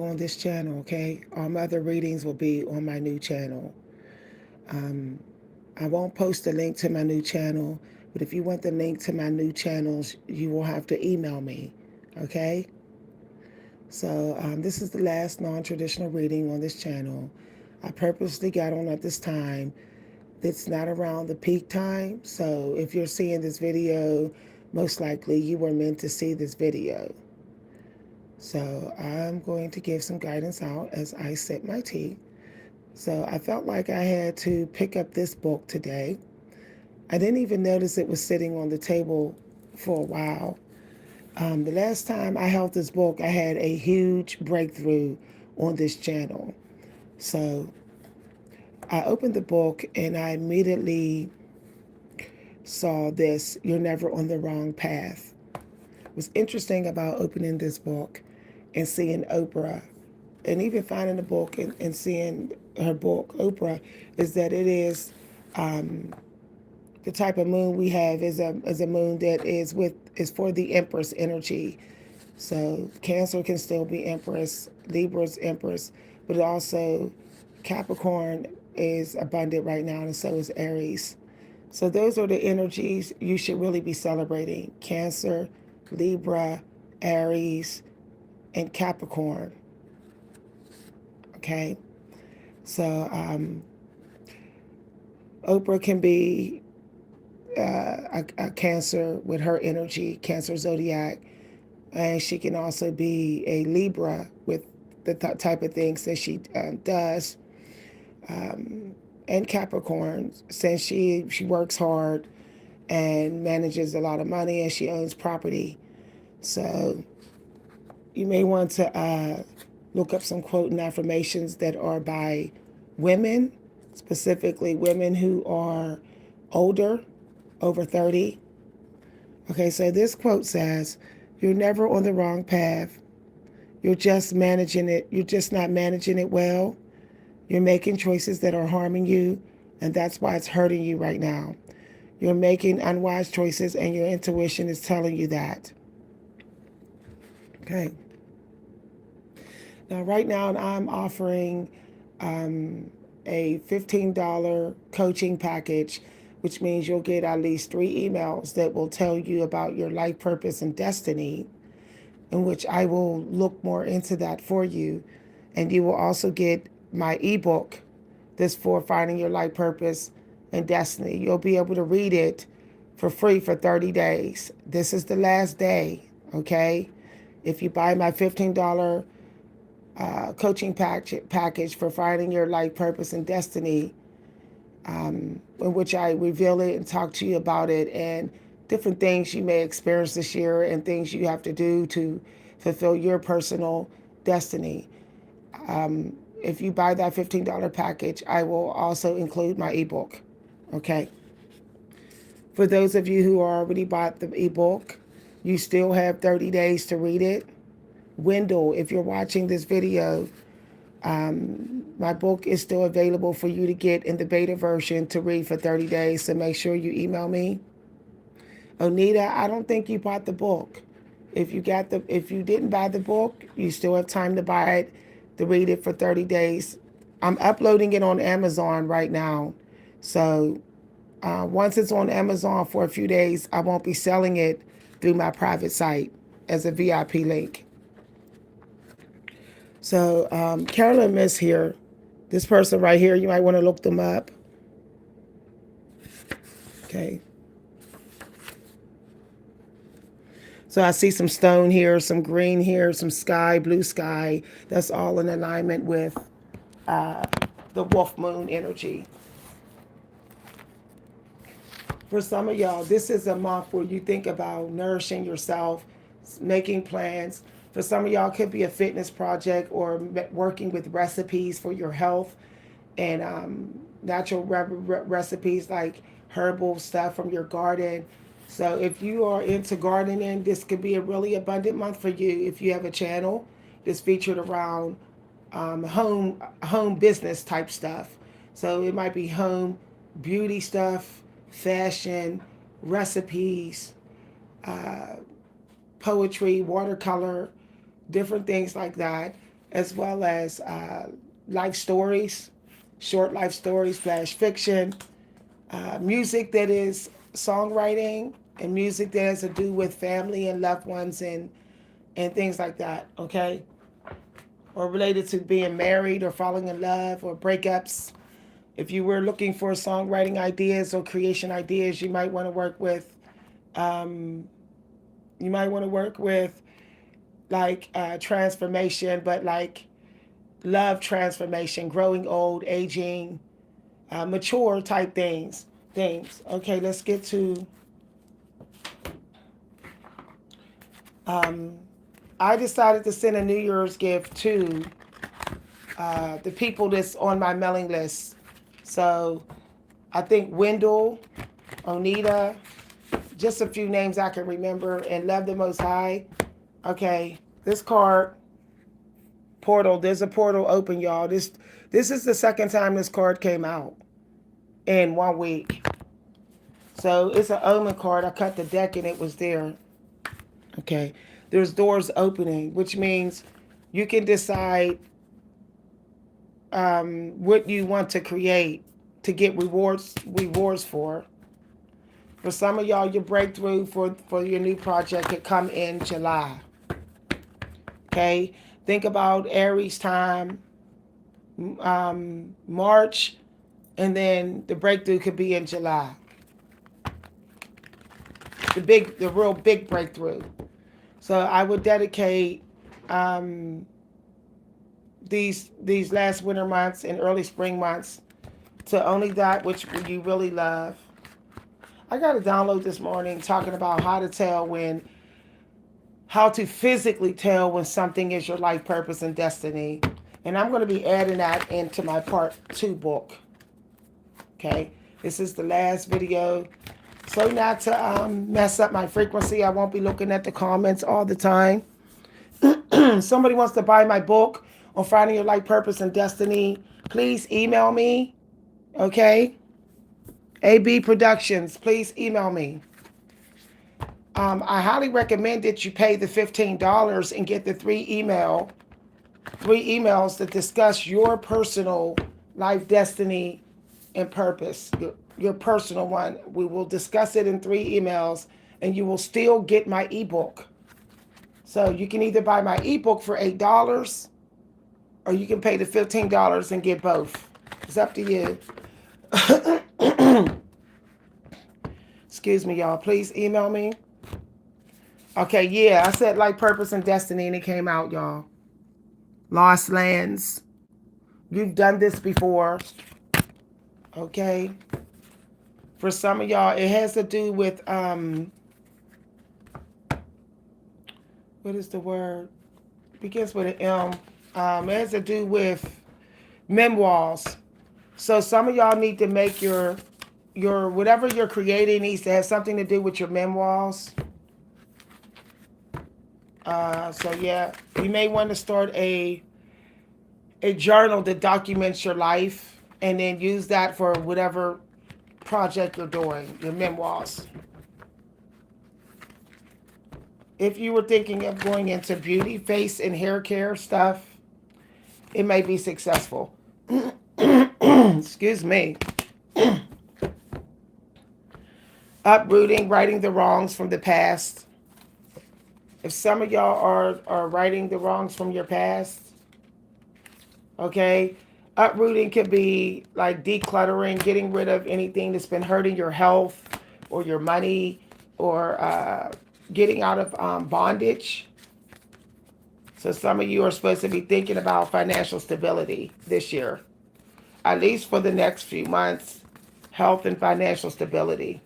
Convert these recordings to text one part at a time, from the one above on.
on this channel, okay? All my other readings will be on my new channel. Um, I won't post a link to my new channel, but if you want the link to my new channels, you will have to email me, okay? So this is the last non-traditional reading on this channel. I purposely got on at this time. It's not around the peak time, so if you're seeing this video, most likely you were meant to see this video. So I'm going to give some guidance out as I sip my tea. So I felt like I had to pick up this book today. I didn't even notice it was sitting on the table for a while. The last time I held this book, I had a huge breakthrough on this channel. So I opened the book and I immediately saw this: "You're never on the wrong path." What's interesting about opening this book and seeing Oprah, and even finding the book and seeing her book, Oprah, is that it is the type of moon we have is a moon that is for the Empress energy. So Cancer can still be Empress, Libra's Empress, but also Capricorn is abundant right now, and so is Aries. So those are the energies you should really be celebrating: Cancer, Libra, Aries, and Capricorn. Okay, so Oprah can be a Cancer with her energy, Cancer zodiac, and she can also be a Libra with the type of things that she does, and Capricorn, since she works hard and manages a lot of money and she owns property. So you may want to look up some quote and affirmations that are by women, specifically women who are older, over 30. Okay, so this quote says, "You're never on the wrong path. You're just managing it. You're just not managing it well. You're making choices that are harming you, and that's why it's hurting you right now. You're making unwise choices, and your intuition is telling you that." Okay. Now, right now, I'm offering a $15 coaching package, which means you'll get at least 3 emails that will tell you about your life purpose and destiny, in which I will look more into that for you. And you will also get my ebook, this for finding your life purpose and destiny. You'll be able to read it for free for 30 days. This is the last day, okay? If you buy my $15 coaching package for finding your life purpose and destiny, in which I reveal it and talk to you about it and different things you may experience this year and things you have to do to fulfill your personal destiny. If you buy that $15 package, I will also include my ebook. Okay. For those of you who already bought the ebook, you still have 30 days to read it. Wendell, if you're watching this video, my book is still available for you to get in the beta version to read for 30 days, so make sure you email me. Onita, I don't think you bought the book. If you didn't buy the book, you still have time to buy it, to read it for 30 days. I'm uploading it on Amazon right now. So once it's on Amazon for a few days, I won't be selling it through my private site as a VIP link. So Carolyn Miss here, this person right here, you might want to look them up. Okay. So I see some stone here, some green here, some sky, blue sky. That's all in alignment with the wolf moon energy. For some of y'all, this is a month where you think about nourishing yourself, making plans. For some of y'all, it could be a fitness project or working with recipes for your health and natural recipes like herbal stuff from your garden. So if you are into gardening, this could be a really abundant month for you. If you have a channel that's featured around home business type stuff, so it might be home beauty stuff, fashion, recipes, poetry, watercolor, different things like that. as well as life stories, short life stories, flash fiction, music that is songwriting, and music that has to do with family and loved ones and things like that, okay? Or related to being married or falling in love or breakups. If you were looking for songwriting ideas or creation ideas, you might want to work with um, like transformation, but like love transformation, growing old, aging, mature type things. Okay, let's get to. Um, I decided to send a New Year's gift to the people that's on my mailing list. So I think Wendell, Onita, just a few names I can remember, and Love the Most High. Okay, this card portal. There's a portal open, y'all. This is the second time this card came out in 1 week. So it's an omen card. I cut the deck and it was there. Okay, there's doors opening, which means you can decide what you want to create to get rewards for. For some of y'all, your breakthrough for your new project could come in July. Okay, think about Aries time, March, and then the breakthrough could be in July. The real big breakthrough. So I would dedicate um, these last winter months and early spring months to only that which you really love. I got a download this morning talking about how to physically tell when something is your life purpose and destiny. And I'm going to be adding that into my part 2 book. Okay, this is the last video. So not to mess up my frequency, I won't be looking at the comments all the time. Somebody wants to buy my book on finding your life purpose and destiny, please email me. Okay, AB Productions, please email me. I highly recommend that you pay the $15 and get the three emails that discuss your personal life destiny and purpose, your personal one. We will discuss it in 3 emails, and you will still get my ebook. So you can either buy my ebook for $8, or you can pay the $15 and get both. It's up to you. Excuse me, y'all. Please email me. Okay, yeah, I said life purpose and destiny, and it came out, y'all. Lost lands. You've done this before. Okay. For some of y'all, it has to do with what is the word? It begins with an M. It has to do with memoirs. So some of y'all need to make your whatever you're creating needs to have something to do with your memoirs. So yeah, you may want to start a journal that documents your life, and then use that for whatever project you're doing, your memoirs. If you were thinking of going into beauty, face, and hair care stuff, it may be successful. Excuse me. Uprooting, righting the wrongs from the past. If some of y'all are righting the wrongs from your past, okay, uprooting could be like decluttering, getting rid of anything that's been hurting your health or your money, or getting out of bondage. So some of you are supposed to be thinking about financial stability this year, at least for the next few months. Health and financial stability.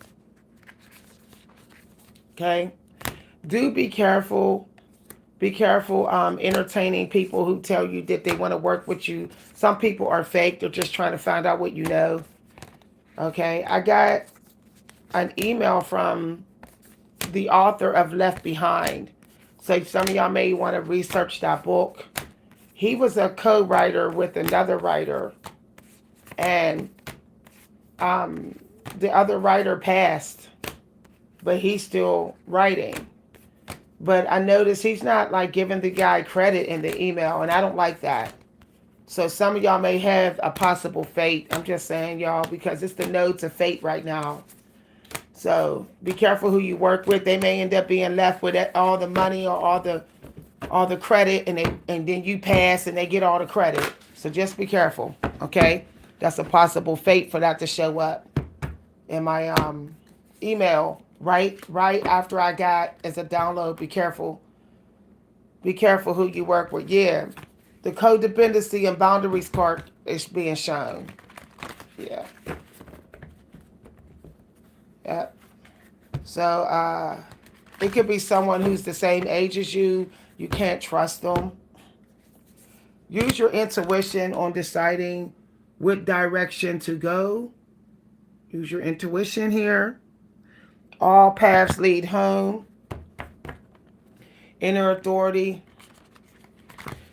Okay, do be careful. Be careful entertaining people who tell you that they want to work with you. Some people are fake. They're just trying to find out what you know. Okay, I got an email from the author of Left Behind. So some of y'all may want to research that book. He was a co-writer with another writer, and the other writer passed, but he's still writing. But I noticed he's not like giving the guy credit in the email, and I don't like that. So some of y'all may have a possible fate. I'm just saying, y'all, because it's the nodes of fate right now. So be careful who you work with. They may end up being left with all the money or all the credit, and then you pass and they get all the credit. So just be careful, okay? That's a possible fate for that to show up in my email right after I got as a download. Be careful. Be careful who you work with. Yeah, the codependency and boundaries part is being shown. Yeah. Yeah. So it could be someone who's the same age as you. You can't trust them. Use your intuition on deciding what direction to go. Use your intuition here. All paths lead home. Inner authority.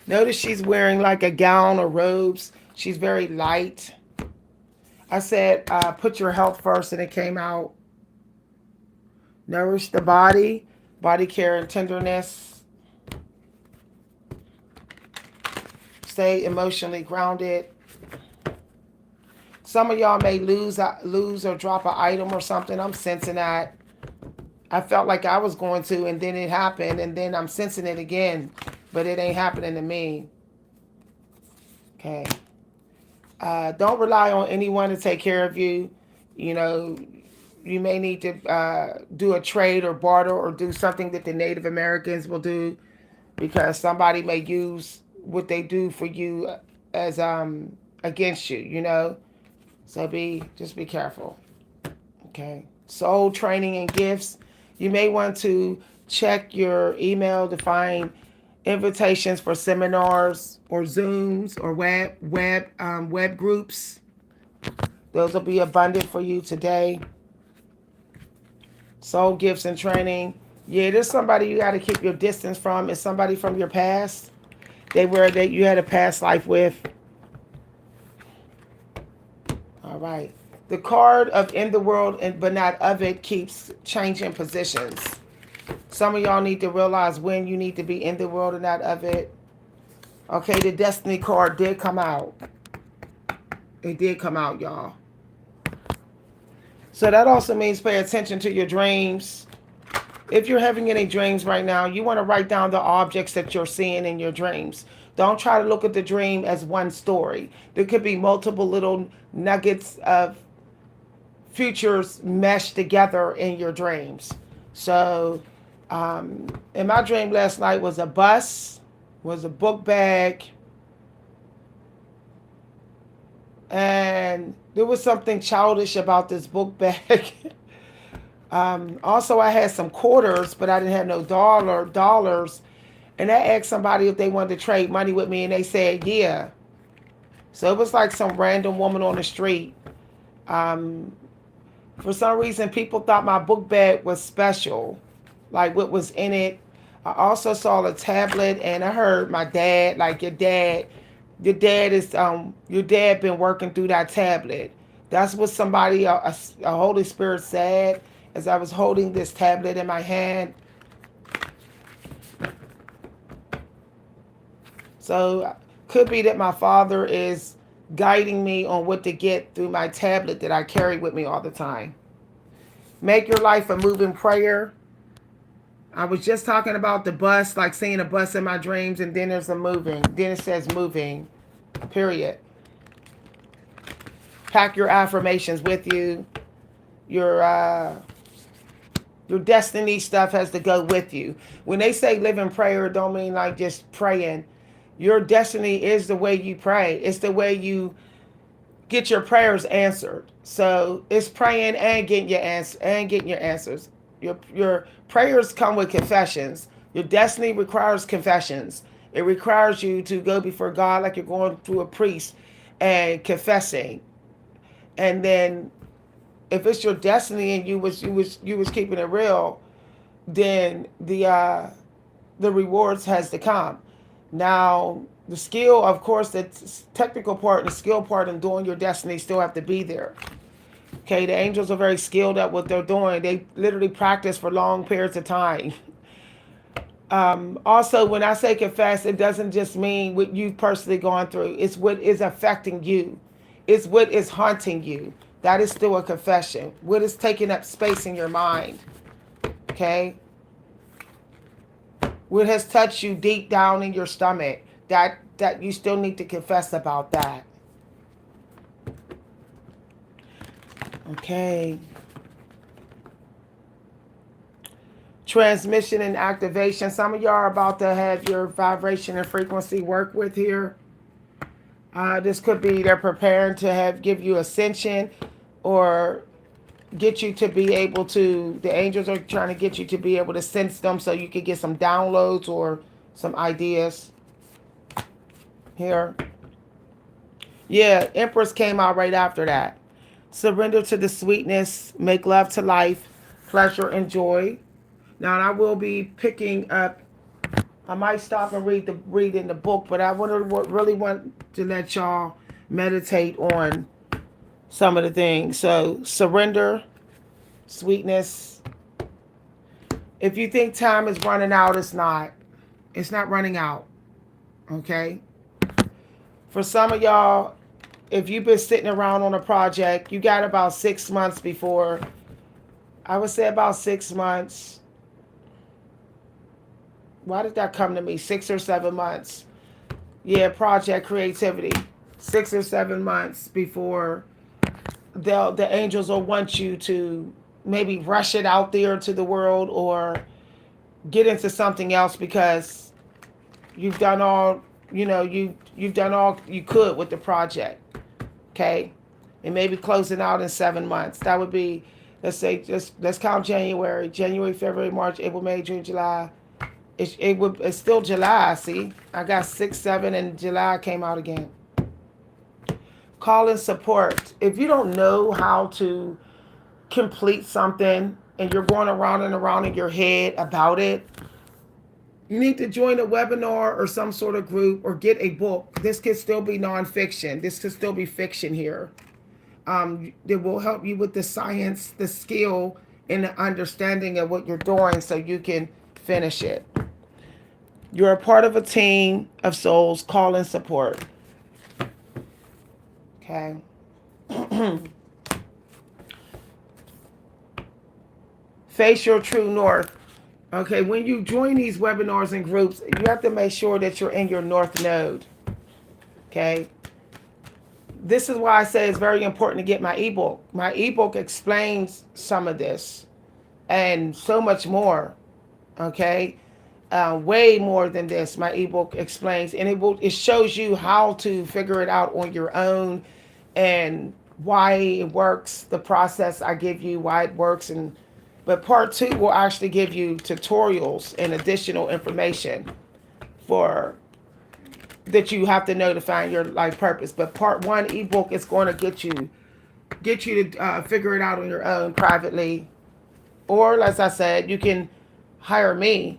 Notice she's wearing like a gown or robes. She's very light. I said, put your health first, and it came out. Nourish the body, body care and tenderness. Stay emotionally grounded. Some of y'all may lose or drop an item or something. I'm sensing that. I felt like I was going to, and then it happened, and then I'm sensing it again, but it ain't happening to me. Okay. Don't rely on anyone to take care of you. You know, you may need to do a trade or barter or do something that the Native Americans will do, because somebody may use what they do for you as against you, you know. So just be careful. Okay. Soul training and gifts. You may want to check your email to find invitations for seminars or Zooms or web groups. Those will be abundant for you today. Soul gifts and training. Yeah, there's somebody you got to keep your distance from. It's somebody from your past. That you had a past life with. All right. The card of in the world but not of it keeps changing positions. Some of y'all need to realize when you need to be in the world and not of it. Okay, the destiny card did come out. It did come out, y'all. So that also means pay attention to your dreams. If you're having any dreams right now, you want to write down the objects that you're seeing in your dreams. Don't try to look at the dream as one story. There could be multiple little nuggets of futures meshed together in your dreams. So, in my dream last night was a bus, was a book bag, and there was something childish about this book bag. Also, I had some quarters, but I didn't have no dollars. And I asked somebody if they wanted to trade money with me, and they said, yeah. So it was like some random woman on the street. For some reason, people thought my book bag was special, like what was in it. I also saw a tablet, and I heard my dad, like your dad been working through that tablet. That's what somebody, a Holy Spirit said as I was holding this tablet in my hand. So could be that my father is guiding me on what to get through my tablet that I carry with me all the time. Make your life a moving prayer. I was just talking about the bus, like seeing a bus in my dreams, and then there's a moving. Then it says moving, period. Pack your affirmations with you. Your destiny stuff has to go with you. When they say live in prayer, it don't mean like just praying. Your destiny is the way you pray. It's the way you get your prayers answered. So it's praying and getting your answers. Your prayers come with confessions. Your destiny requires confessions. It requires you to go before God like you're going through a priest and confessing. And then if it's your destiny and you was keeping it real, then the rewards has to come. Now, the skill, of course, the technical part and the skill part in doing your destiny still have to be there. Okay, the angels are very skilled at what they're doing. They literally practice for long periods of time. Also, when I say confess, it doesn't just mean what you've personally gone through. It's what is affecting you. It's what is haunting you. That is still a confession. What is taking up space in your mind? Okay. What has touched you deep down in your stomach? That you still need to confess about that. Okay. Transmission and activation. Some of y'all are about to have your vibration and frequency work with here. This could be they're preparing to give you ascension, or get you to be able to. The angels are trying to get you to be able to sense them, so you could get some downloads or some ideas here. Yeah, Empress came out right after that. Surrender to the sweetness, make love to life, pleasure and joy. Now I will be picking up. I might stop and read in the book, but I really want to let y'all meditate on some of the things. So surrender, sweetness. If you think time is running out, it's not. It's not running out. Okay. For some of y'all, if you've been sitting around on a project, you got about 6 months before. I would say about 6 months. Why did that come to me? 6 or 7 months. Yeah, project creativity. 6 or 7 months before the angels will want you to maybe rush it out there to the world, or get into something else, because you've done all you've done all you could with the project. Okay, and maybe closing out in 7 months. That would be, let's count January, February, March, April, May, June, July. It's still July. See, I got 6, 7, and July came out again. Call in support. If you don't know how to complete something and you're going around and around in your head about it, you need to join a webinar or some sort of group, or get a book. This could still be nonfiction. This could still be fiction here. It will help you with the science, the skill, and the understanding of what you're doing, so you can finish it. You're a part of a team of souls. Call in support. Okay. Face your true north. Okay, when you join these webinars and groups, you have to make sure that you're in your north node. Okay. This is why I say it's very important to get my ebook. My ebook explains some of this and so much more. Okay. Way more than this. My ebook explains, and it shows you how to figure it out on your own, and why it works, the process I give you, why it works. But part 2 will actually give you tutorials and additional information for that you have to know to find your life purpose. But part 1 ebook is going to get you to figure it out on your own privately, or as I said, you can hire me,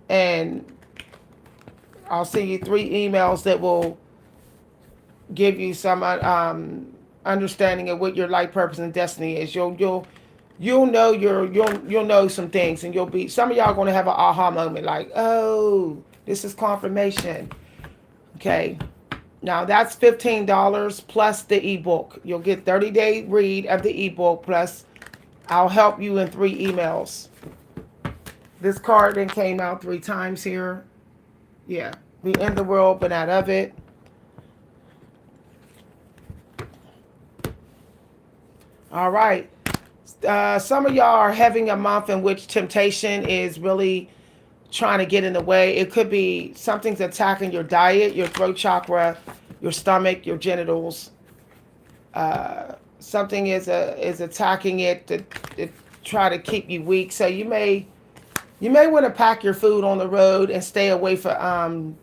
and I'll send you 3 emails that will give you some understanding of what your life purpose and destiny is. You'll know some things, and some of y'all going to have an aha moment, like, oh, this is confirmation. Okay, now that's $15 plus the ebook. You'll get 30-day read of the ebook, plus I'll help you in 3 emails. This card then came out 3 times here. Yeah, be in the world but not of it. All right. Some of y'all are having a month in which temptation is really trying to get in the way. It could be something's attacking your diet, your throat chakra, your stomach, your genitals. Something is attacking it to try to keep you weak. So you may want to pack your food on the road and stay away from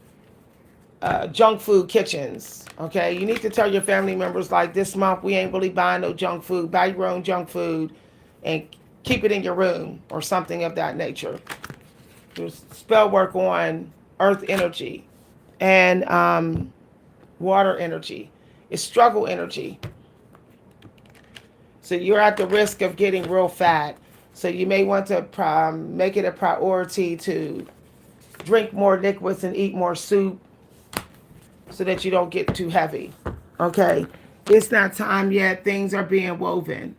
junk food kitchens. Okay, you need to tell your family members, like, this month we ain't really buying no junk food. Buy your own junk food and keep it in your room, or something of that nature. There's spell work on earth energy and water energy. It's struggle energy. So you're at the risk of getting real fat. So you may want to make it a priority to drink more liquids and eat more soup so that you don't get too heavy. Okay, it's not time yet. Things are being woven.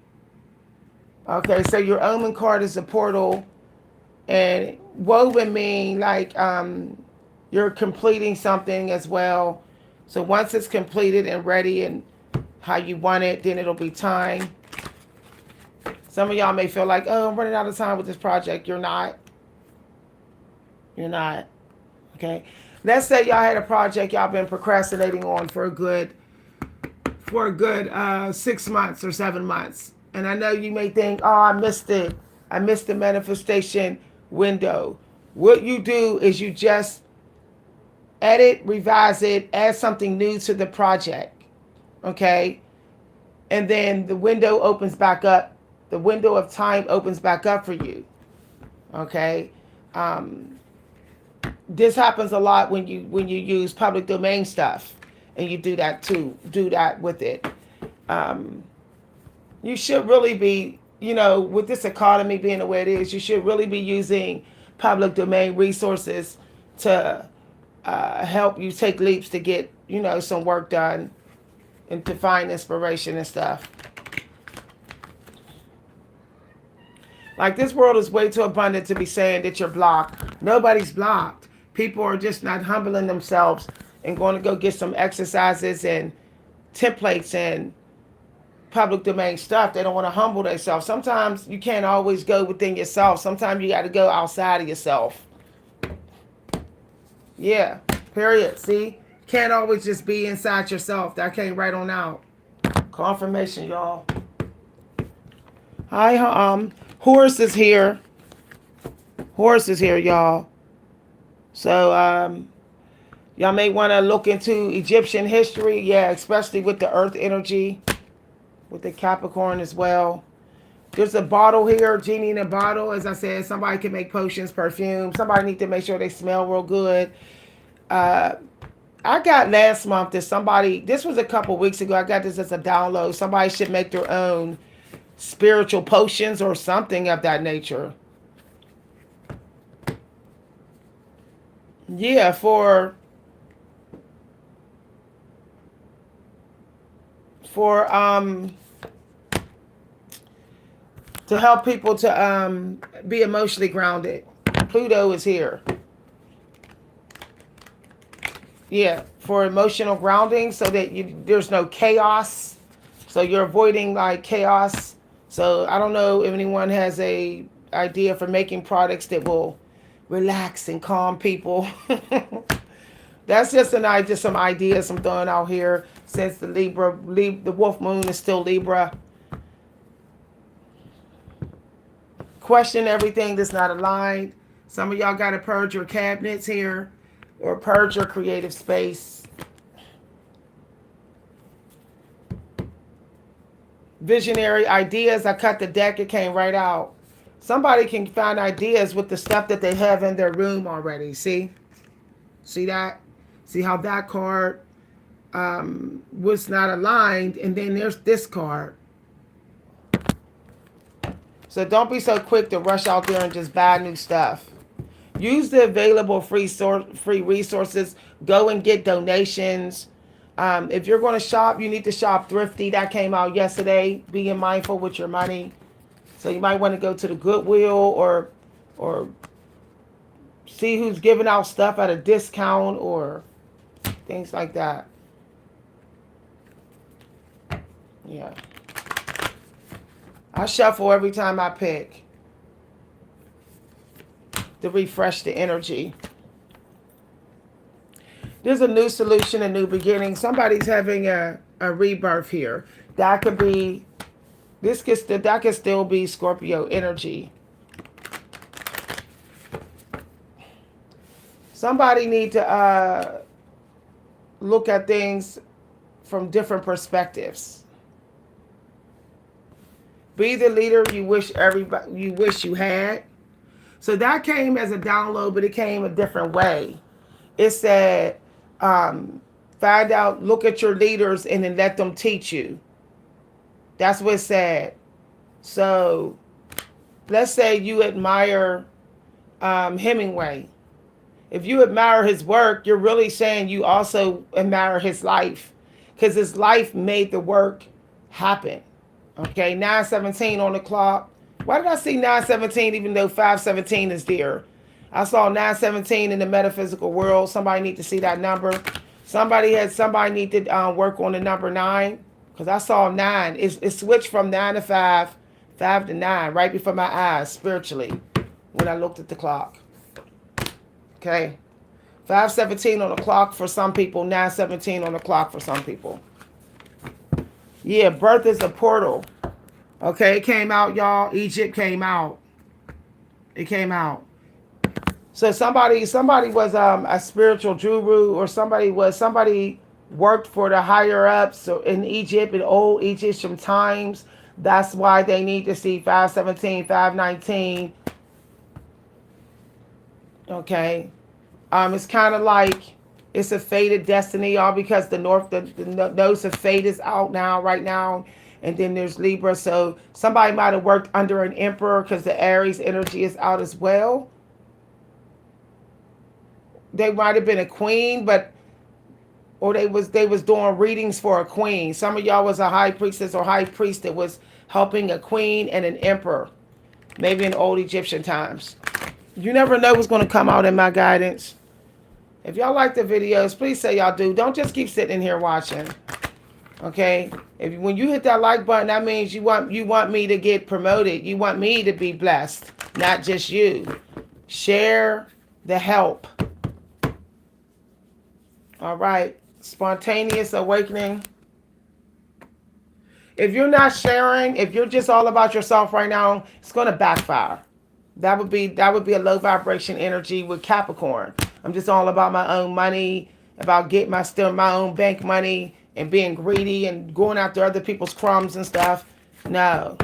Okay, so your omen card is a portal, and woven mean like you're completing something as well. So once it's completed and ready and how you want it, then it'll be time. Some of y'all may feel like, oh, I'm running out of time with this project. You're not. You're not. Okay. Let's say y'all had a project y'all been procrastinating on for a good 6 months or 7 months. And I know you may think, oh, I missed it. I missed the manifestation window. What you do is you just edit, revise it, add something new to the project. Okay. And then the window opens back up. The window of time opens back up for you. Okay. This happens a lot when you use public domain stuff, and you do that too. Do that with it. You should really be, with this economy being the way it is, you should really be using public domain resources to help you take leaps to get, some work done and to find inspiration and stuff. Like, this world is way too abundant to be saying that you're blocked. Nobody's blocked. People are just not humbling themselves and going to go get some exercises and templates and public domain stuff. They don't want to humble themselves. Sometimes you can't always go within yourself. Sometimes you got to go outside of yourself. Yeah, period. See? Can't always just be inside yourself. That came right on out. Confirmation, y'all. Hi, Horus is here. Horus is here, y'all. So, y'all may want to look into Egyptian history. Yeah, especially with the earth energy, with the Capricorn as well. There's a bottle here, genie in a bottle. As I said, somebody can make potions, perfume. Somebody need to make sure they smell real good. I got last month that this was a couple weeks ago, I got this as a download. Somebody should make their own spiritual potions or something of that nature. Yeah, to help people to be emotionally grounded. Pluto is here. Yeah, for emotional grounding, so that there's no chaos. So you're avoiding like chaos. So I don't know if anyone has a idea for making products that will relax and calm people. That's just some ideas I'm throwing out here, since the wolf moon is still Libra. Question everything that's not aligned. Some of y'all got to purge your cabinets here, or purge your creative space. Visionary ideas. I cut the deck. It came right out. Somebody can find ideas with the stuff that they have in their room already. See that? See how that card was not aligned, and then there's this card. So don't be so quick to rush out there and just buy new stuff. Use the available free resources. Go and get donations. If you're going to shop, you need to shop thrifty. That came out yesterday. Being mindful with your money. So you might want to go to the Goodwill or see who's giving out stuff at a discount or things like that. Yeah. I shuffle every time I pick to refresh the energy. There's a new solution, a new beginning. Somebody's having a rebirth here. That could be, that could still be Scorpio energy. Somebody need to look at things from different perspectives. Be the leader you wish you had. So that came as a download, but it came a different way. It said, find out, look at your leaders and then let them teach you. That's what it said. So let's say you admire Hemingway, If you admire his work, you're really saying you also admire his life, because his life made the work happen. Okay, 9:17 on the clock. Why did I see 9:17 even though 5:17 is there? I saw 9:17 in the metaphysical world. Somebody need to see that number. Somebody need to work on the number 9, because I saw 9. It switched from 9 to 5, 5 to 9 right before my eyes spiritually when I looked at the clock. Okay, 5:17 on the clock for some people, 9:17 on the clock for some people. Yeah, birth is a portal. Okay, it came out, y'all. Egypt came out. It came out. So somebody was a spiritual guru, or somebody worked for the higher ups in Egypt in old Egyptian times. That's why they need to see 5:17, 5:19. Okay, it's kind of like it's a fated destiny, all because the nose of fate is out now, right now. And then there's Libra. So somebody might have worked under an emperor because the Aries energy is out as well. They might have been a queen, or they was doing readings for a queen. Some of y'all was a high priestess or high priest that was helping a queen and an emperor, maybe in old Egyptian times. You never know what's going to come out in my guidance. If y'all like the videos, please say y'all do. Don't just keep sitting in here watching. Okay, when you hit that like button, that means you want me to get promoted. You want me to be blessed, not just you. Share the help. All right, spontaneous awakening. If you're not sharing, if you're just all about yourself right now, it's going to backfire. That would be a low vibration energy with Capricorn. I'm just all about my own money, about getting my own bank money, and being greedy and going after other people's crumbs and stuff. No,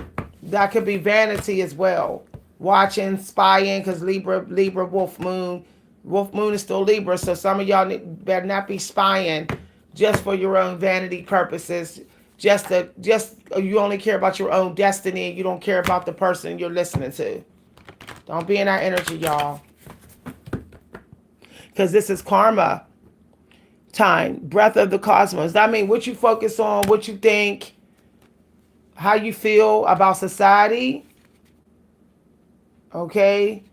that could be vanity as well. Watching, spying, because Libra, Wolf Moon. Wolf Moon is still Libra, so some of y'all better not be spying just for your own vanity purposes. Just you only care about your own destiny. You don't care about the person you're listening to. Don't be in that energy, y'all. Because this is karma time, breath of the cosmos. I mean, what you focus on, what you think, how you feel about society, okay,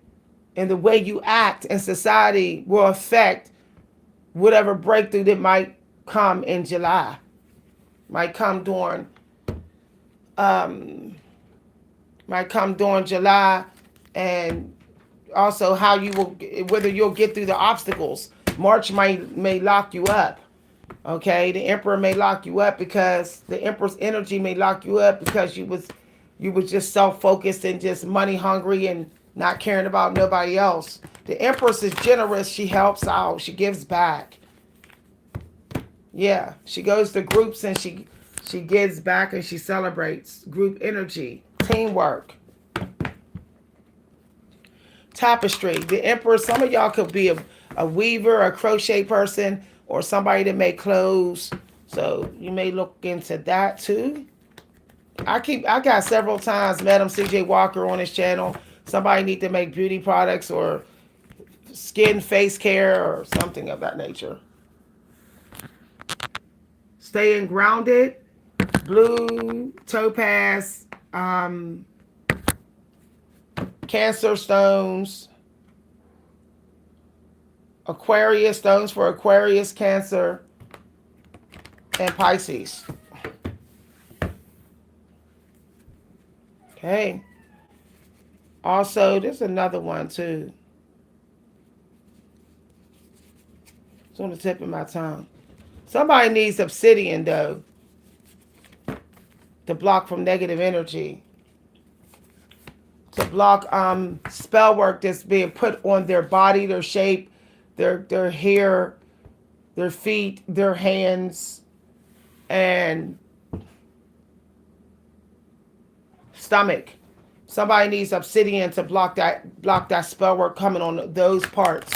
and the way you act in society will affect whatever breakthrough that might come in July, might come during July, and also how you will, whether you'll get through the obstacles. March may lock you up. Okay, the emperor may lock you up, because the emperor's energy may lock you up because you was just self-focused and just money hungry and not caring about nobody else. The empress is generous. She helps out. She gives back. Yeah, she goes to groups and she gives back and she celebrates group energy, teamwork. Tapestry. The emperor, some of y'all could be a weaver, a crochet person, or somebody that make clothes. So you may look into that too. I got several times Madam CJ Walker on his channel. Somebody need to make beauty products or skin face care or something of that nature. Staying grounded. Blue, topaz, Cancer stones, Aquarius stones for Aquarius, Cancer, and Pisces. Okay. Also, there's another one too. It's on the tip of my tongue. Somebody needs obsidian though, to block from negative energy. To block spell work that's being put on their body, their shape, their hair, their feet, their hands, and stomach. Somebody needs obsidian to block that spell work coming on those parts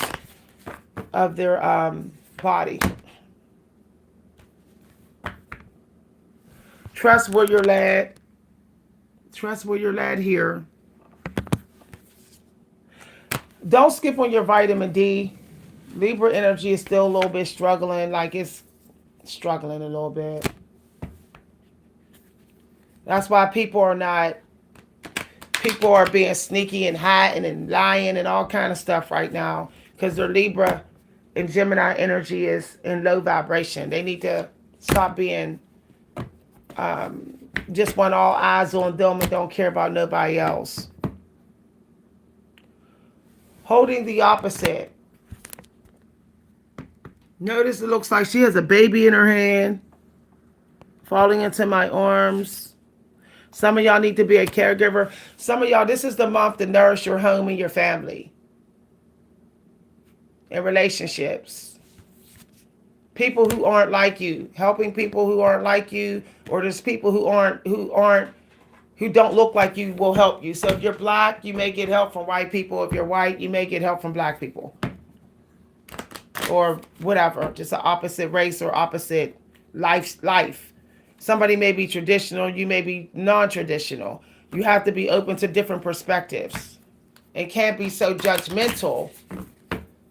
of their body. Trust where you're led. Trust where you're led here. Don't skip on your vitamin D. Libra energy is still a little bit struggling, like it's struggling a little bit. That's why people are being sneaky and hiding and lying and all kind of stuff right now, because their Libra and Gemini energy is in low vibration. They need to stop being just want all eyes on them and don't care about nobody else. Holding the opposite. Notice it looks like she has a baby in her hand, falling into my arms. Some of y'all need to be a caregiver. Some of y'all, this is the month to nourish your home and your family and relationships. People who aren't like you, helping people who aren't like you, or there's people who don't look like you will help you. So if you're black, you may get help from white people. If you're white, you may get help from black people. Or whatever, just an opposite race or opposite life. Somebody may be traditional, you may be non-traditional. You have to be open to different perspectives. It can't be so judgmental.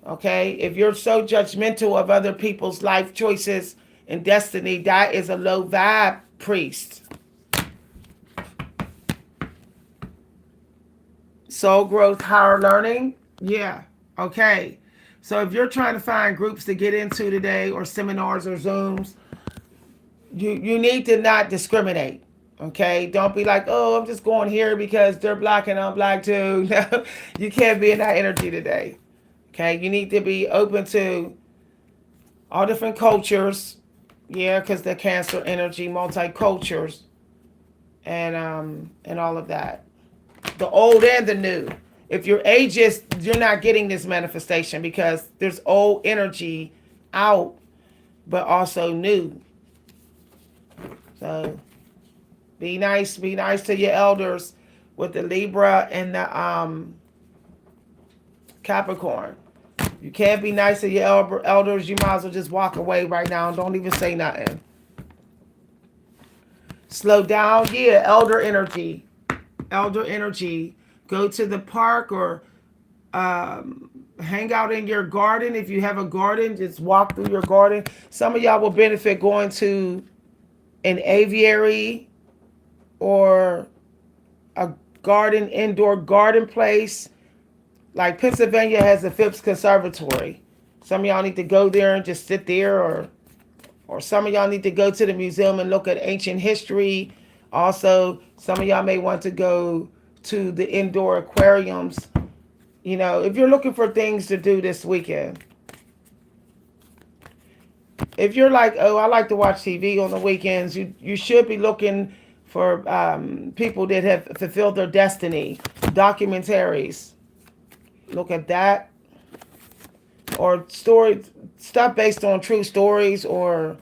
Okay? If you're so judgmental of other people's life choices and destiny, that is a low vibe priest. Soul growth, higher learning. Yeah. Okay. So if you're trying to find groups to get into today, or seminars or Zooms, you need to not discriminate. Okay? Don't be like, oh, I'm just going here because they're black and I'm black too. No, you can't be in that energy today. Okay? You need to be open to all different cultures. Yeah, because the Cancer energy, multi-cultures, and all of that. The old and the new. If you're ageist, you're not getting this manifestation because there's old energy out, but also new. So be nice to your elders with the Libra and the Capricorn. You can't be nice to your elders, you might as well just walk away right now and don't even say nothing. Slow down. Yeah, elder energy. Go to the park or hang out in your garden. If you have a garden, just walk through your garden. Some of y'all will benefit going to an aviary or a indoor garden place. Like Pennsylvania has the Phipps Conservatory. Some of y'all need to go there and just sit there, or some of y'all need to go to the museum and look at ancient history. Also, some of y'all may want to go to the indoor aquariums. You know, if you're looking for things to do this weekend. If you're like, oh, I like to watch TV on the weekends, you should be looking for people that have fulfilled their destiny. Documentaries. Look at that. Or stuff based on true stories, or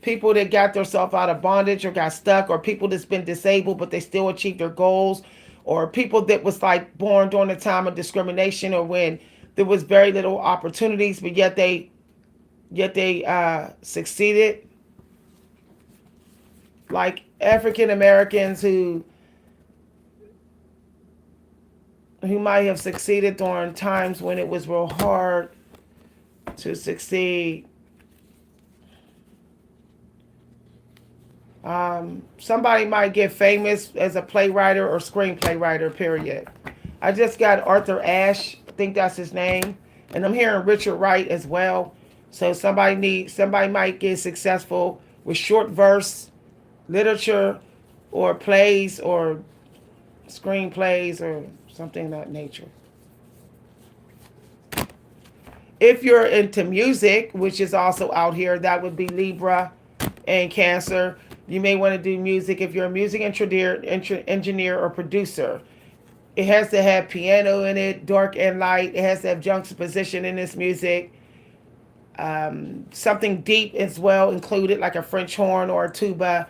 people that got themselves out of bondage or got stuck, or people that's been disabled but they still achieved their goals, or people that was like born during the time of discrimination, or when there was very little opportunities, but yet they succeeded. Like African Americans who might have succeeded during times when it was real hard to succeed. Somebody might get famous as a playwright or screenplay writer, period. I just got Arthur Ashe, I think that's his name, and I'm hearing Richard Wright as well. So somebody might get successful with short verse literature, or plays, or screenplays, or something of that nature. If you're into music, which is also out here, that would be Libra and Cancer. You may want to do music if you're a music engineer or producer. It has to have piano in it, dark and light. It has to have juxtaposition in this music. Something deep as well included, like a French horn or a tuba,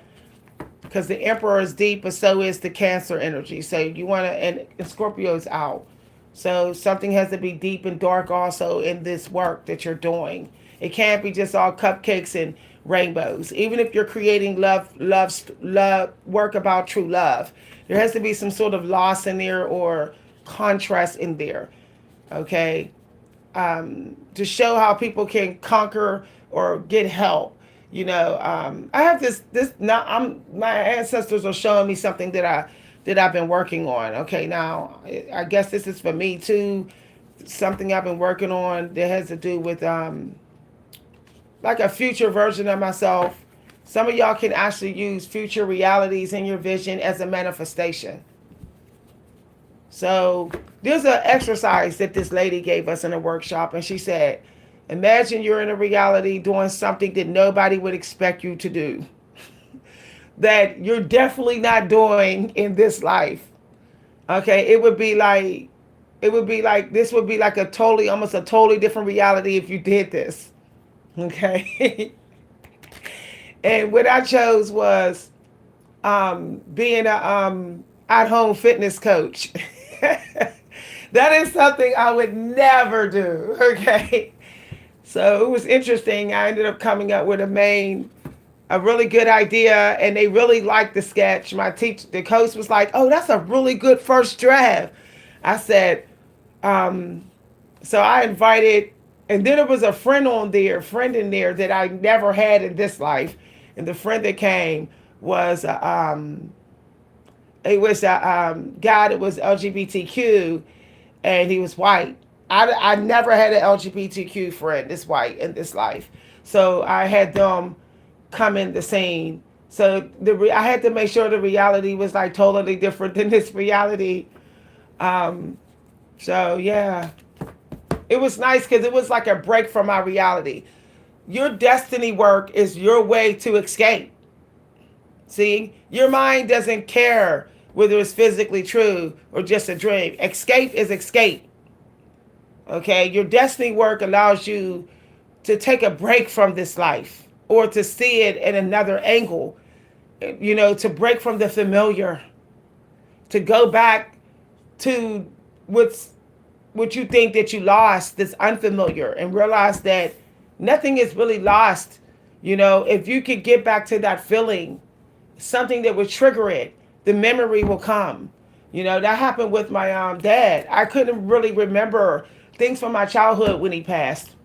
because the Emperor is deep, but so is the Cancer energy. So you want to, and Scorpio's out. So something has to be deep and dark also in this work that you're doing. It can't be just all cupcakes and rainbows. Even if you're creating love work about true love, there has to be some sort of loss in there or contrast in there. Okay, to show how people can conquer or get help. I have this now. My ancestors are showing me something that I've been working on. Okay, now I guess this is for me too. Something I've been working on that has to do with like a future version of myself. Some of y'all can actually use future realities in your vision as a manifestation. So there's an exercise that this lady gave us in a workshop, and she said, imagine you're in a reality doing something that nobody would expect you to do, that you're definitely not doing in this life. Okay, this would be like almost a totally different reality if you did this. Okay. And what I chose was being a at-home fitness coach. That is something I would never do. Okay. So it was interesting. I ended up coming up with a really good idea, and they really liked the sketch. The coach was like, "Oh, that's a really good first draft." I said, so I invited, and then there was a friend in there that I never had in this life, and the friend that came was it was a guy that was LGBTQ, and he was white. I never had an LGBTQ friend that's white in this life, so I had them come in the scene. So I had to make sure the reality was like totally different than this reality. Um, so yeah, it was nice because it was like a break from my reality. Your destiny work is your way to escape. See, your mind doesn't care whether it's physically true or just a dream. Escape is escape. Okay, your destiny work allows you to take a break from this life or to see it in another angle, to break from the familiar, to go back to what's what you think that you lost, that's unfamiliar, and realize that nothing is really lost. If you could get back to that feeling, something that would trigger it, the memory will come. That happened with my dad. I couldn't really remember things from my childhood when he passed.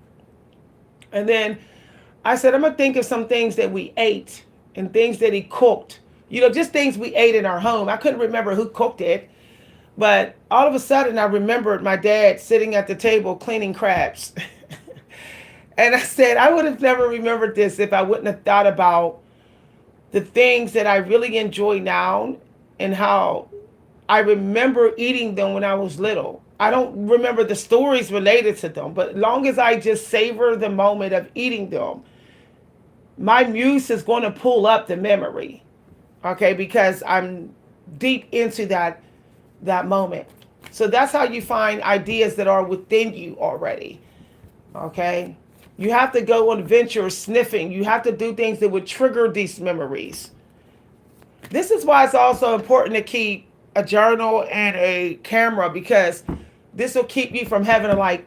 And then I said, I'm going to think of some things that we ate and things that he cooked. Just things we ate in our home. I couldn't remember who cooked it. But all of a sudden, I remembered my dad sitting at the table cleaning crabs. And I said, I would have never remembered this if I wouldn't have thought about the things that I really enjoy now and how I remember eating them when I was little. I don't remember the stories related to them, but as long as I just savor the moment of eating them, my muse is going to pull up the memory. Okay, because I'm deep into that moment. So that's how you find ideas that are within you already. Okay? You have to go on adventures sniffing. You have to do things that would trigger these memories. This is why it's also important to keep a journal and a camera, because this will keep you from having to like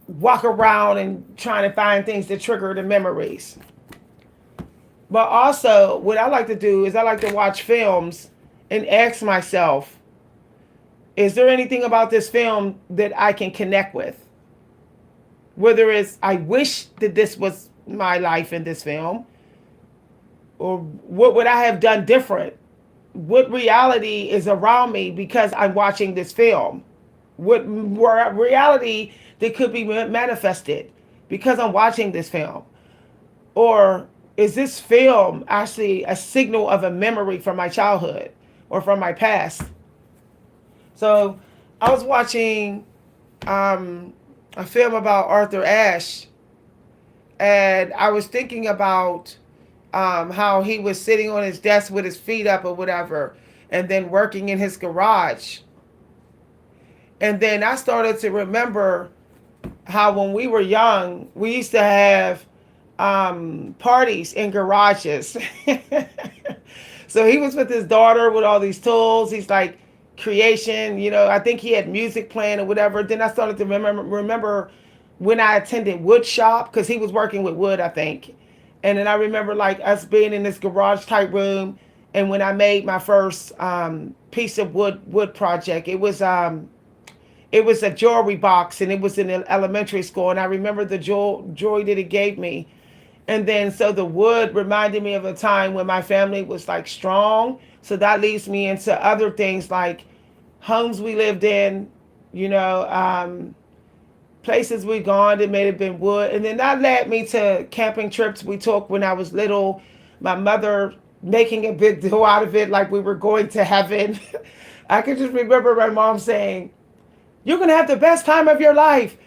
walk around and trying to find things that trigger the memories. But also, what I like to do is I like to watch films and ask myself, is there anything about this film that I can connect with? Whether it's I wish that this was my life in this film, or what would I have done different? What reality is around me because I'm watching this film? What reality that could be manifested because I'm watching this film? Or is this film actually a signal of a memory from my childhood or from my past? So I was watching a film about Arthur Ashe, and I was thinking about how he was sitting on his desk with his feet up or whatever, and then working in his garage. And then I started to remember how when we were young, we used to have parties in garages. So he was with his daughter with all these tools. He's like creation, I think he had music playing or whatever. Then I started to remember when I attended wood shop, because he was working with wood, I think. And then I remember like us being in this garage type room. And when I made my first piece of wood project, it it was a jewelry box, and it was in elementary school, and I remember the jewelry that it gave me. And then so the wood reminded me of a time when my family was like strong. So that leads me into other things like homes we lived in, you know, places we gone that may have been wood. And then that led me to camping trips we took when I was little. My mother making a big deal out of it like we were going to heaven. I can just remember my mom saying, "You're going to have the best time of your life.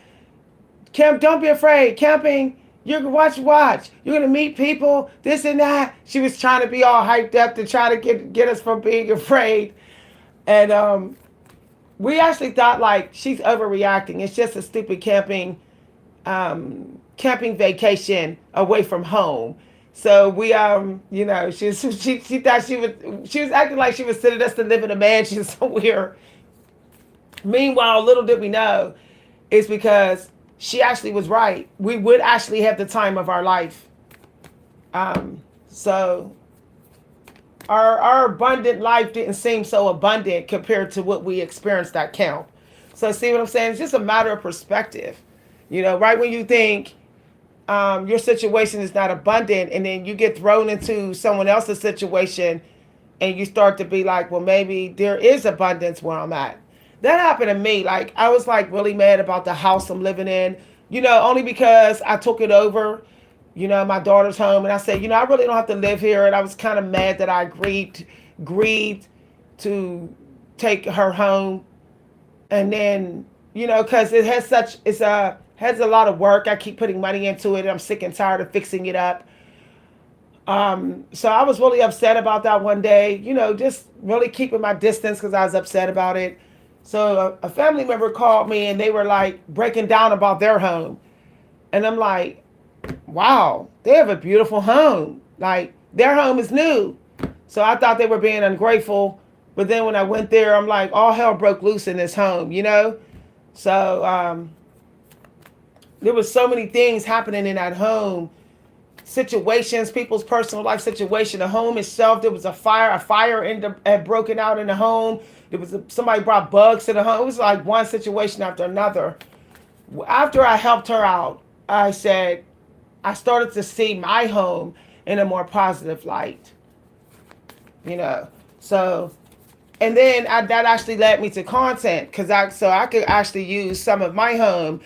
Camp, don't be afraid. Camping, you're going to watch. You're going to meet people, this and that." She was trying to be all hyped up to try to get us from being afraid. And we actually thought like she's overreacting. It's just a stupid camping vacation away from home. So we you know, she thought she was acting like she was sending us to live in a mansion somewhere. Meanwhile, little did we know, it's because she actually was right. We would actually have the time of our life. So our abundant life didn't seem so abundant compared to what we experienced at camp. So see what I'm saying? It's just a matter of perspective. You know, right when you think your situation is not abundant, and then you get thrown into someone else's situation, and you start to be like, well, maybe there is abundance where I'm at. That happened to me. Like, I was like really mad about the house I'm living in, you know, only because I took it over, you know, my daughter's home. And I said, you know, I really don't have to live here. And I was kind of mad that I agreed to take her home. And then, you know, because has a lot of work. I keep putting money into it. And I'm sick and tired of fixing it up. So I was really upset about that one day, you know, just really keeping my distance because I was upset about it. So a family member called me, and they were like breaking down about their home. And I'm like, wow, they have a beautiful home. Like, their home is new. So I thought they were being ungrateful. But then when I went there, I'm like, all hell broke loose in this home, you know? So there was so many things happening in that home. Situations, people's personal life situation, the home itself. There was a fire had broken out in the home. There was somebody brought bugs to the home. It was like one situation after another. After I helped her out, I started to see my home in a more positive light, you know. So, and then that actually led me to content, because I could actually use some of my home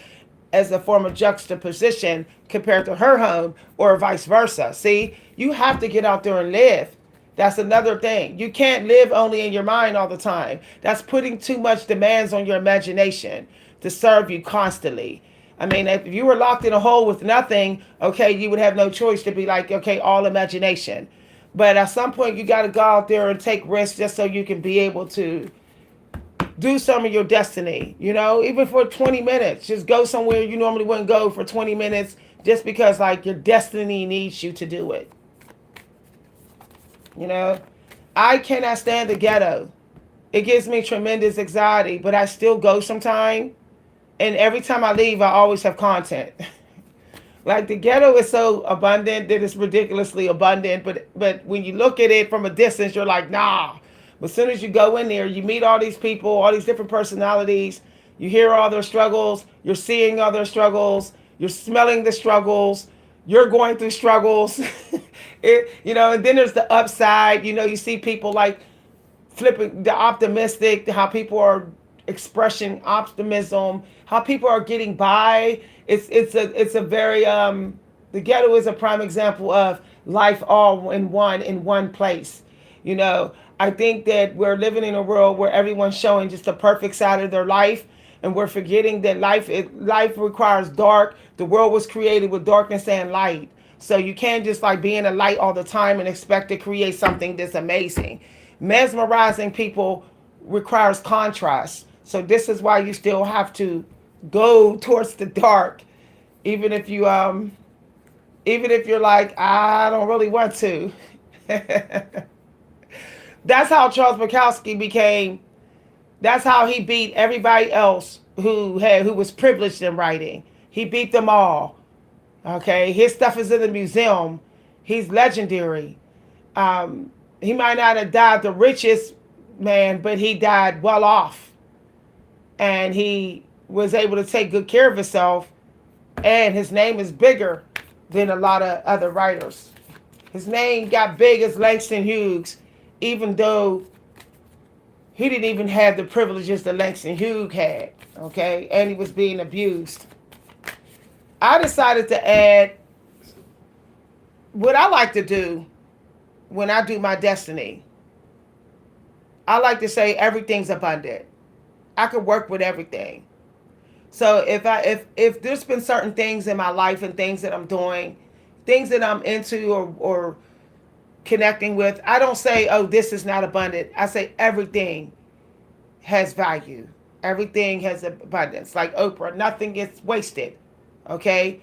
as a form of juxtaposition compared to her home, or vice versa. See, you have to get out there and live. That's another thing. You can't live only in your mind all the time. That's putting too much demands on your imagination to serve you constantly. I mean, if you were locked in a hole with nothing, okay, you would have no choice to be like, okay, all imagination. But at some point, you got to go out there and take risks just so you can be able to do some of your destiny, you know, even for 20 minutes. Just go somewhere you normally wouldn't go for 20 minutes just because, like, your destiny needs you to do it. You know, I cannot stand the ghetto. It gives me tremendous anxiety, but I still go sometime. And every time I leave, I always have content. Like, the ghetto is so abundant that it's ridiculously abundant. But when you look at it from a distance, you're like, nah. But as soon as you go in there, you meet all these people, all these different personalities. You hear all their struggles. You're seeing all their struggles. You're smelling the struggles. You're going through struggles. You know, and then there's the upside. You know, you see people like flipping the optimistic, how people are expressing optimism, how people are getting by. It's a very the ghetto is a prime example of life all in one place. You know, I think that we're living in a world where everyone's showing just the perfect side of their life, and we're forgetting that life requires dark. The world was created with darkness and light. So you can't just like be in the light all the time and expect to create something that's amazing. Mesmerizing people requires contrast. So this is why you still have to go towards the dark, even if you're like, I don't really want to. That's how Charles Bukowski became. That's how he beat everybody else who was privileged in writing. He beat them all. Okay, his stuff is in the museum. He's legendary. He might not have died the richest man, but he died well off. and he was able to take good care of himself, and his name is bigger than a lot of other writers. His name got big as Langston Hughes, even though he didn't even have the privileges that Langston Hughes had, okay? And he was being abused. I decided to add what I like to do when I do my destiny. I like to say everything's abundant. I could work with everything. So if there's been certain things in my life and things that I'm doing, things that I'm into or connecting with, I don't say, oh, this is not abundant. I say everything has value. Everything has abundance. Like Oprah, nothing gets wasted. Okay?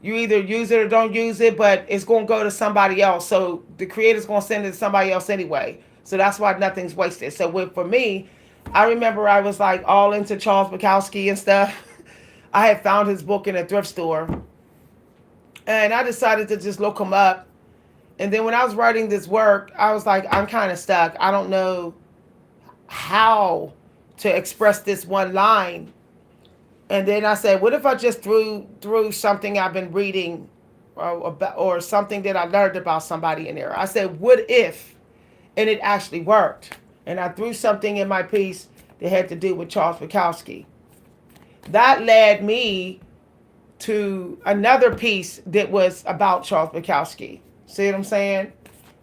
You either use it or don't use it, but it's going to go to somebody else. So the creator's going to send it to somebody else anyway. So that's why nothing's wasted. So for me, I remember I was like all into Charles Bukowski and stuff. I had found his book in a thrift store. And I decided to just look him up. And then when I was writing this work, I was like, I'm kind of stuck. I don't know how to express this one line. And then I said, what if I just threw something I've been reading or something that I learned about somebody in there? I said, what if? And it actually worked. And I threw something in my piece that had to do with Charles Bukowski. That led me to another piece that was about Charles Bukowski. See what I'm saying?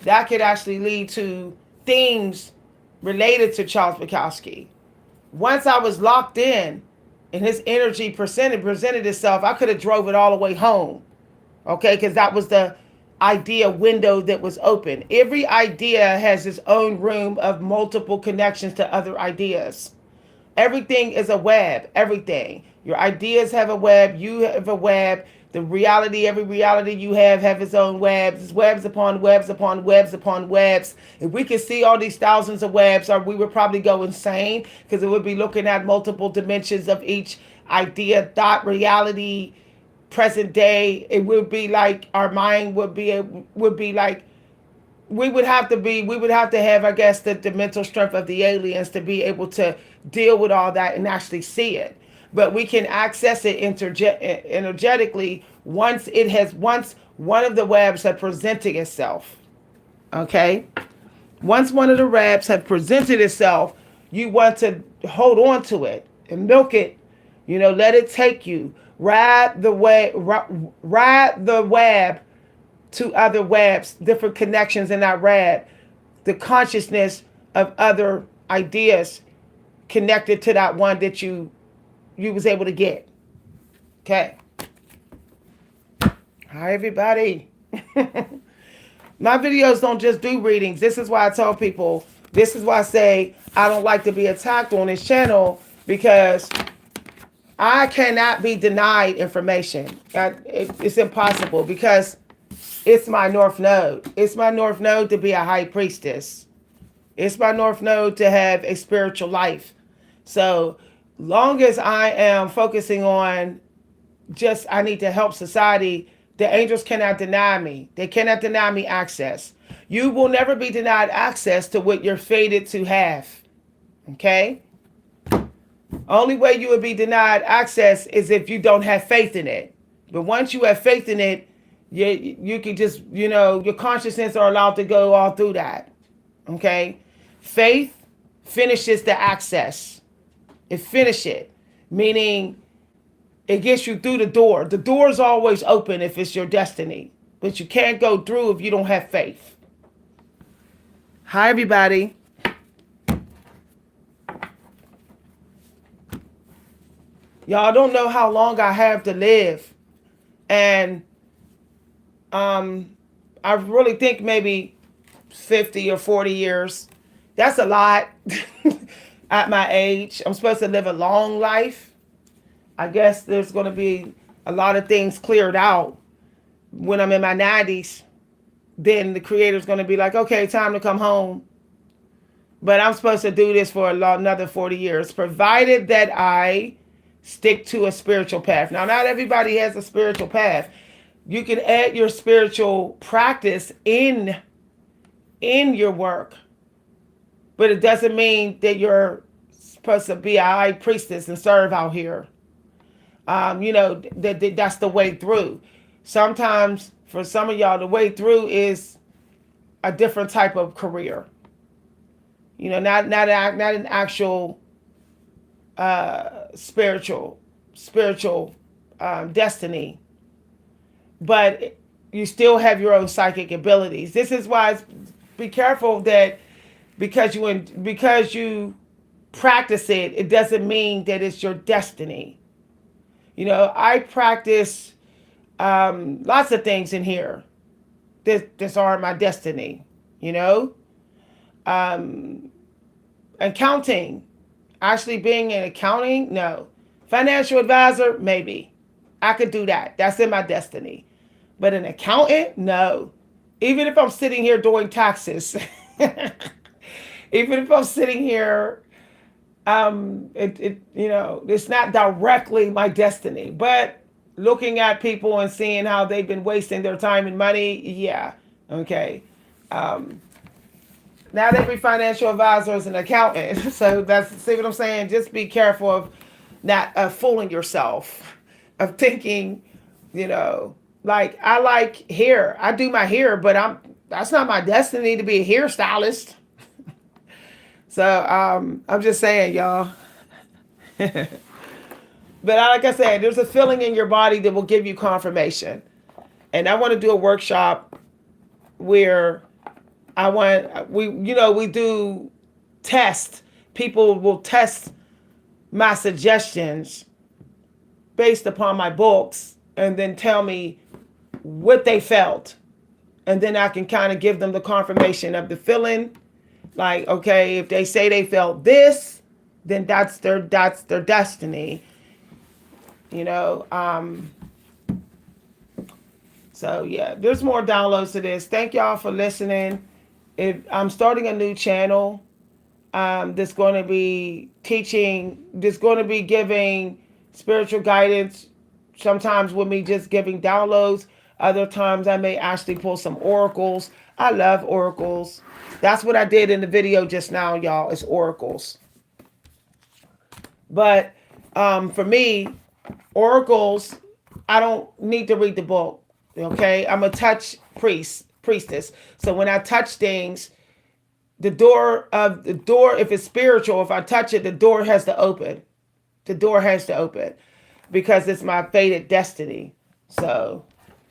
That could actually lead to themes related to Charles Bukowski. Once I was locked in and his energy presented itself, I could have drove it all the way home. Okay, because that was the idea window that was open. Every idea has its own room of multiple connections to other ideas. Everything is a web. Everything. Your ideas have a web. You have a web. The reality, every reality you have its own webs. It's webs upon webs upon webs upon webs. If we could see all these thousands of webs, or we would probably go insane, because it would be looking at multiple dimensions of each idea, thought, reality, present day. It would be like our mind would be like we would have to have, I guess, the mental strength of the aliens to be able to deal with all that and actually see it. But we can access it energetically once one of the webs have presented itself. Okay? Once one of the webs have presented itself, you want to hold on to it and milk it. Let it take you. Ride the web to other webs, different connections in that web. The consciousness of other ideas connected to that one that you was able to get. Okay. Hi, everybody. My videos don't just do readings. This is why I tell people, this is why I say I don't like to be attacked on this channel, because I cannot be denied information. It's impossible, because it's my North Node. It's my North Node to be a high priestess. It's my North Node to have a spiritual life. So long as I am focusing on just I need to help society, the angels cannot deny me. They cannot deny me access. You will never be denied access to what you're fated to have. Okay? Only way you would be denied access is if you don't have faith in it. But once you have faith in it, you can just, your consciousness are allowed to go all through that. Okay? Faith finishes the access. It finishes it. Meaning it gets you through the door. The door is always open if it's your destiny. But you can't go through if you don't have faith. Hi, everybody. Y'all don't know how long I have to live. And I really think maybe 50 or 40 years. That's a lot at my age. I'm supposed to live a long life. I guess there's going to be a lot of things cleared out when I'm in my 90s. Then the creator's going to be like, okay, time to come home. But I'm supposed to do this for another 40 years, provided that I stick to a spiritual path. Now, not everybody has a spiritual path. You can add your spiritual practice in your work, but it doesn't mean that your supposed to be a high priestess and serve out here. That's the way through. Sometimes for some of y'all, the way through is a different type of career. Not an actual spiritual destiny, but you still have your own psychic abilities. This is why be careful that because you practice it, it doesn't mean that it's your destiny. I practice lots of things in here. This are my destiny. Um, Accounting, actually being in accounting, no. Financial advisor, maybe. I could do that. That's in my destiny. But an accountant, no. Even if I'm sitting here doing taxes, even if I'm sitting here, it's not directly my destiny. But looking at people and seeing how they've been wasting their time and money, yeah, okay. Now they be financial advisors and accountants. So see what I'm saying? Just be careful of not fooling yourself, of thinking, like I like hair. I do my hair, but that's not my destiny to be a hairstylist. So I'm just saying, y'all. But like I said, there's a feeling in your body that will give you confirmation. And I want to do a workshop where we do test. People will test my suggestions based upon my books and then tell me what they felt. And then I can kind of give them the confirmation of the feeling. Like, okay, if they say they felt this, then that's their destiny. So yeah, there's more downloads to this. Thank y'all for listening. I'm starting a new channel that's going to be giving spiritual guidance, sometimes with me just giving downloads. Other times I may actually pull some oracles. I love oracles. That's what I did in the video just now, y'all, is oracles. But for me, oracles, I don't need to read the book. Okay, I'm a touch priestess. So when I touch things, the door, if it's spiritual, if I touch it, the door has to open. The door has to open because it's my fated destiny. So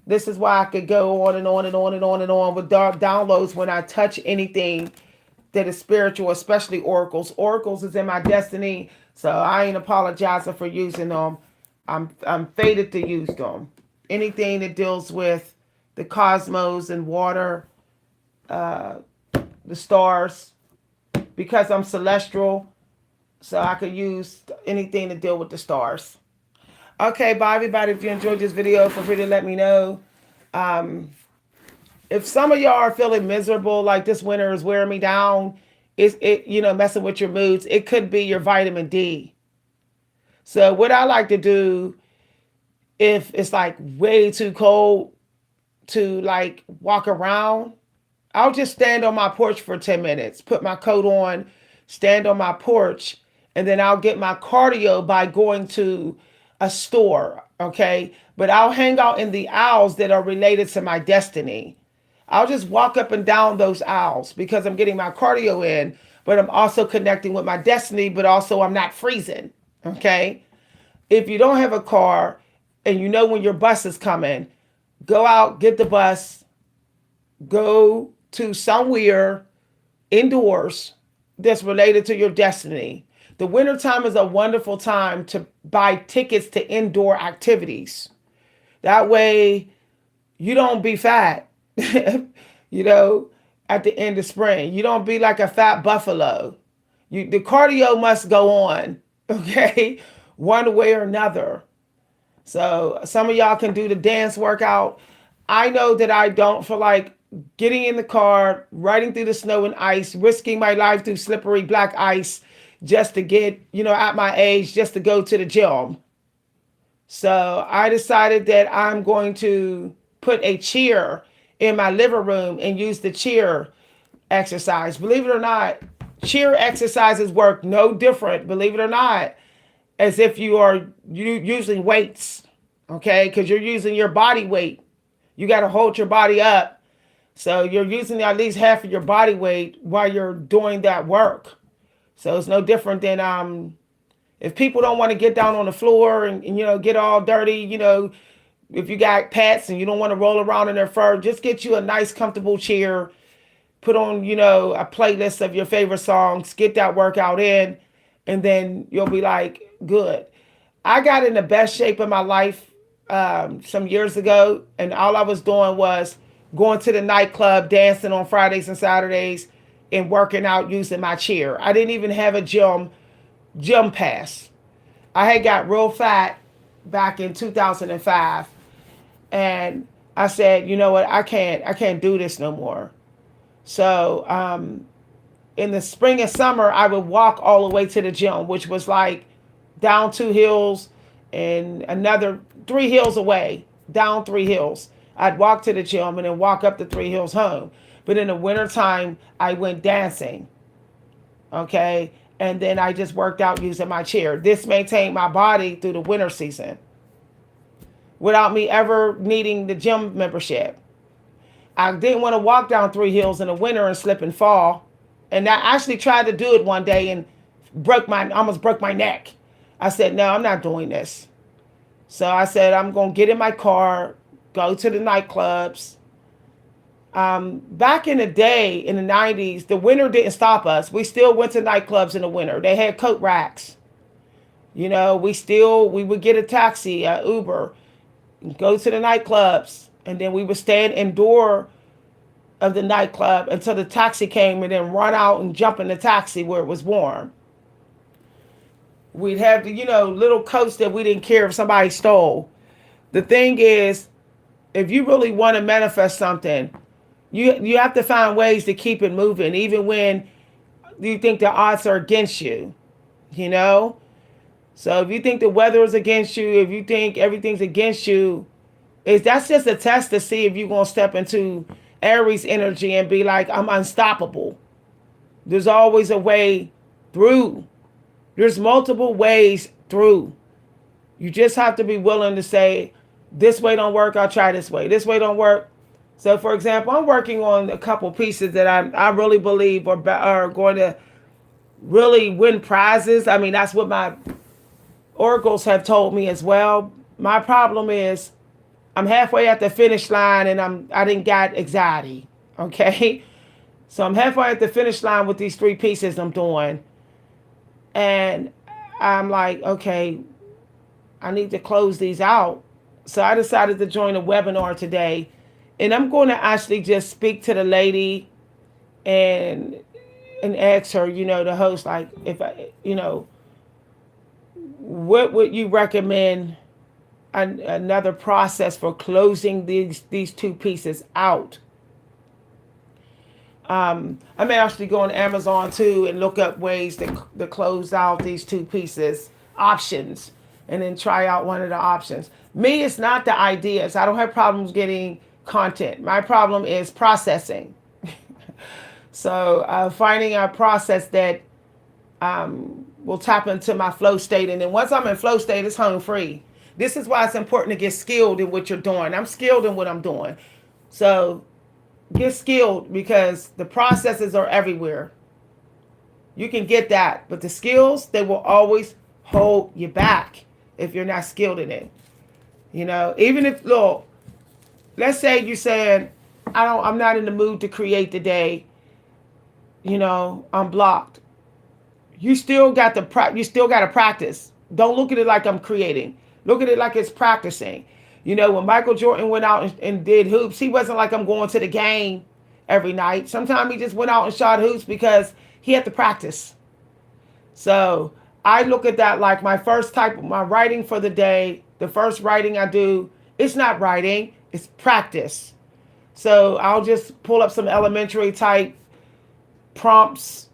this is why I could go on and on and on and on and on with downloads when I touch anything that is spiritual, especially oracles. Oracles is in my destiny, so I ain't apologizing for using them. I'm fated to use them. Anything that deals with the cosmos and water, the stars, because I'm celestial, so I could use anything to deal with the stars. Okay, bye everybody. If you enjoyed this video, feel free to let me know. If some of y'all are feeling miserable, like this winter is wearing me down, messing with your moods, it could be your vitamin D. So what I like to do, if it's like way too cold to like walk around, I'll just stand on my porch for 10 minutes, put my coat on, stand on my porch, and then I'll get my cardio by going to a store, okay? But I'll hang out in the aisles that are related to my destiny. I'll just walk up and down those aisles because I'm getting my cardio in, but I'm also connecting with my destiny, but also I'm not freezing, okay? If you don't have a car and you know when your bus is coming, go out, get the bus, go to somewhere indoors that's related to your destiny. The wintertime is a wonderful time to buy tickets to indoor activities. That way you don't be fat, at the end of spring. You don't be like a fat buffalo. The cardio must go on, okay? One way or another. So some of y'all can do the dance workout. I know that I don't feel like getting in the car, riding through the snow and ice, risking my life through slippery black ice just to get, at my age, just to go to the gym. So I decided that I'm going to put a chair in my living room and use the chair exercise. Believe it or not, Cheer exercises work no different, believe it or not, as if you using weights, okay? Because you're using your body weight. You got to hold your body up. So you're using at least half of your body weight while you're doing that work. So it's no different than if people don't want to get down on the floor and get all dirty, if you got pets and you don't want to roll around in their fur, just get you a nice comfortable chair, put on, a playlist of your favorite songs, get that workout in, and then you'll be like, good. I got in the best shape of my life some years ago, and all I was doing was going to the nightclub, dancing on Fridays and Saturdays, and working out using my chair. I didn't even have a gym pass. I had got real fat back in 2005, and I said, you know what, I can't do this no more. So in the spring and summer, I would walk all the way to the gym, which was like down 2 hills and another 3 hills away, down 3 hills. I'd walk to the gym and then walk up the 3 hills home. But in the wintertime, I went dancing. Okay. And then I just worked out using my chair. This maintained my body through the winter season without me ever needing the gym membership. I didn't want to walk down 3 hills in the winter and slip and fall. And I actually tried to do it one day and almost broke my neck. I said, no, I'm not doing this. So I said, I'm going to get in my car, go to the nightclubs. Back in the day, in the 90s, the winter didn't stop us. We still went to nightclubs in the winter. They had coat racks. We would get a taxi, Uber, go to the nightclubs. And then we would stand indoor of the nightclub until the taxi came and then run out and jump in the taxi where it was warm. We'd have the, little coats that we didn't care if somebody stole. The thing is, if you really want to manifest something, you have to find ways to keep it moving, even when you think the odds are against you, So if you think the weather is against you, if you think everything's against you, that's just a test to see if you're going to step into Aries energy and be like, I'm unstoppable. There's always a way through. There's multiple ways through. You just have to be willing to say, this way don't work, I'll try this way. This way don't work. So, for example, I'm working on a couple pieces that I really believe are going to really win prizes. I mean, that's what my oracles have told me as well. My problem is I'm halfway at the finish line and I didn't got anxiety. Okay. So I'm halfway at the finish line with these 3 pieces I'm doing. And I'm like, okay, I need to close these out. So I decided to join a webinar today. And I'm going to actually just speak to the lady and ask her, the host, like, if I, what would you recommend another process for closing these 2 pieces out? I may actually go on Amazon too and look up ways to close out these 2 pieces, options, and then try out one of the options. Me, it's not the ideas. I don't have problems getting content. My problem is processing. So finding a process that will tap into my flow state. And then once I'm in flow state, it's home free. This is why it's important to get skilled in what you're doing. I'm skilled in what I'm doing. So get skilled, because the processes are everywhere. You can get that, but the skills, they will always hold you back if you're not skilled in it. Even if, look, let's say you said, I'm not in the mood to create today. I'm blocked. You still got to practice. Don't look at it like I'm creating. Look at it like it's practicing. When Michael Jordan went out and did hoops, he wasn't like, I'm going to the game every night. Sometimes he just went out and shot hoops because he had to practice. So I look at that like my writing for the day, the first writing I do, it's not writing, it's practice. So I'll just pull up some elementary type prompts,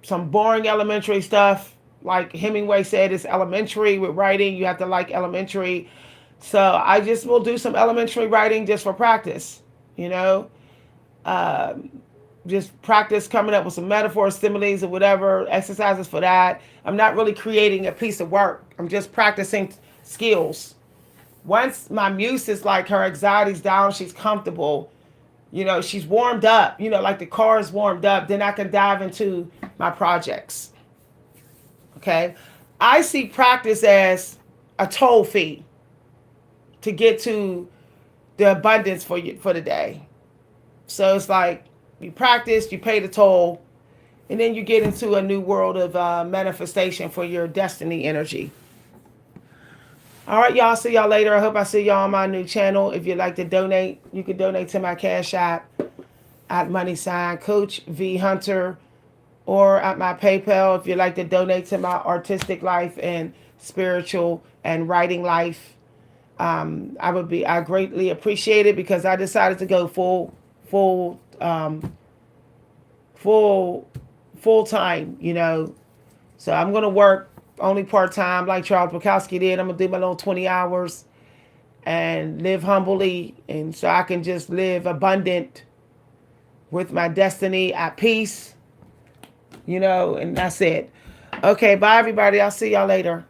some boring elementary stuff. Like Hemingway said, it's elementary with writing. You have to like elementary. So I just will do some elementary writing just for practice, just practice coming up with some metaphors, similes, or whatever, exercises for that. I'm not really creating a piece of work. I'm just practicing skills. Once my muse is like her anxiety's down, she's comfortable, she's warmed up, like the car is warmed up, then I can dive into my projects. Okay. I see practice as a toll fee to get to the abundance for you for the day. So it's like you practice, you pay the toll, and then you get into a new world of manifestation for your destiny energy. All right, y'all. See y'all later. I hope I see y'all on my new channel. If you'd like to donate, you can donate to my Cash App at Coach V Hunter, or at my PayPal if you'd like to donate to my artistic life and spiritual and writing life. I greatly appreciate it because I decided to go full full time. So I'm gonna work only part time like Charles Bukowski did. I'm gonna do my little 20 hours and live humbly, and so I can just live abundant with my destiny at peace. And that's it. Okay, bye everybody. I'll see y'all later.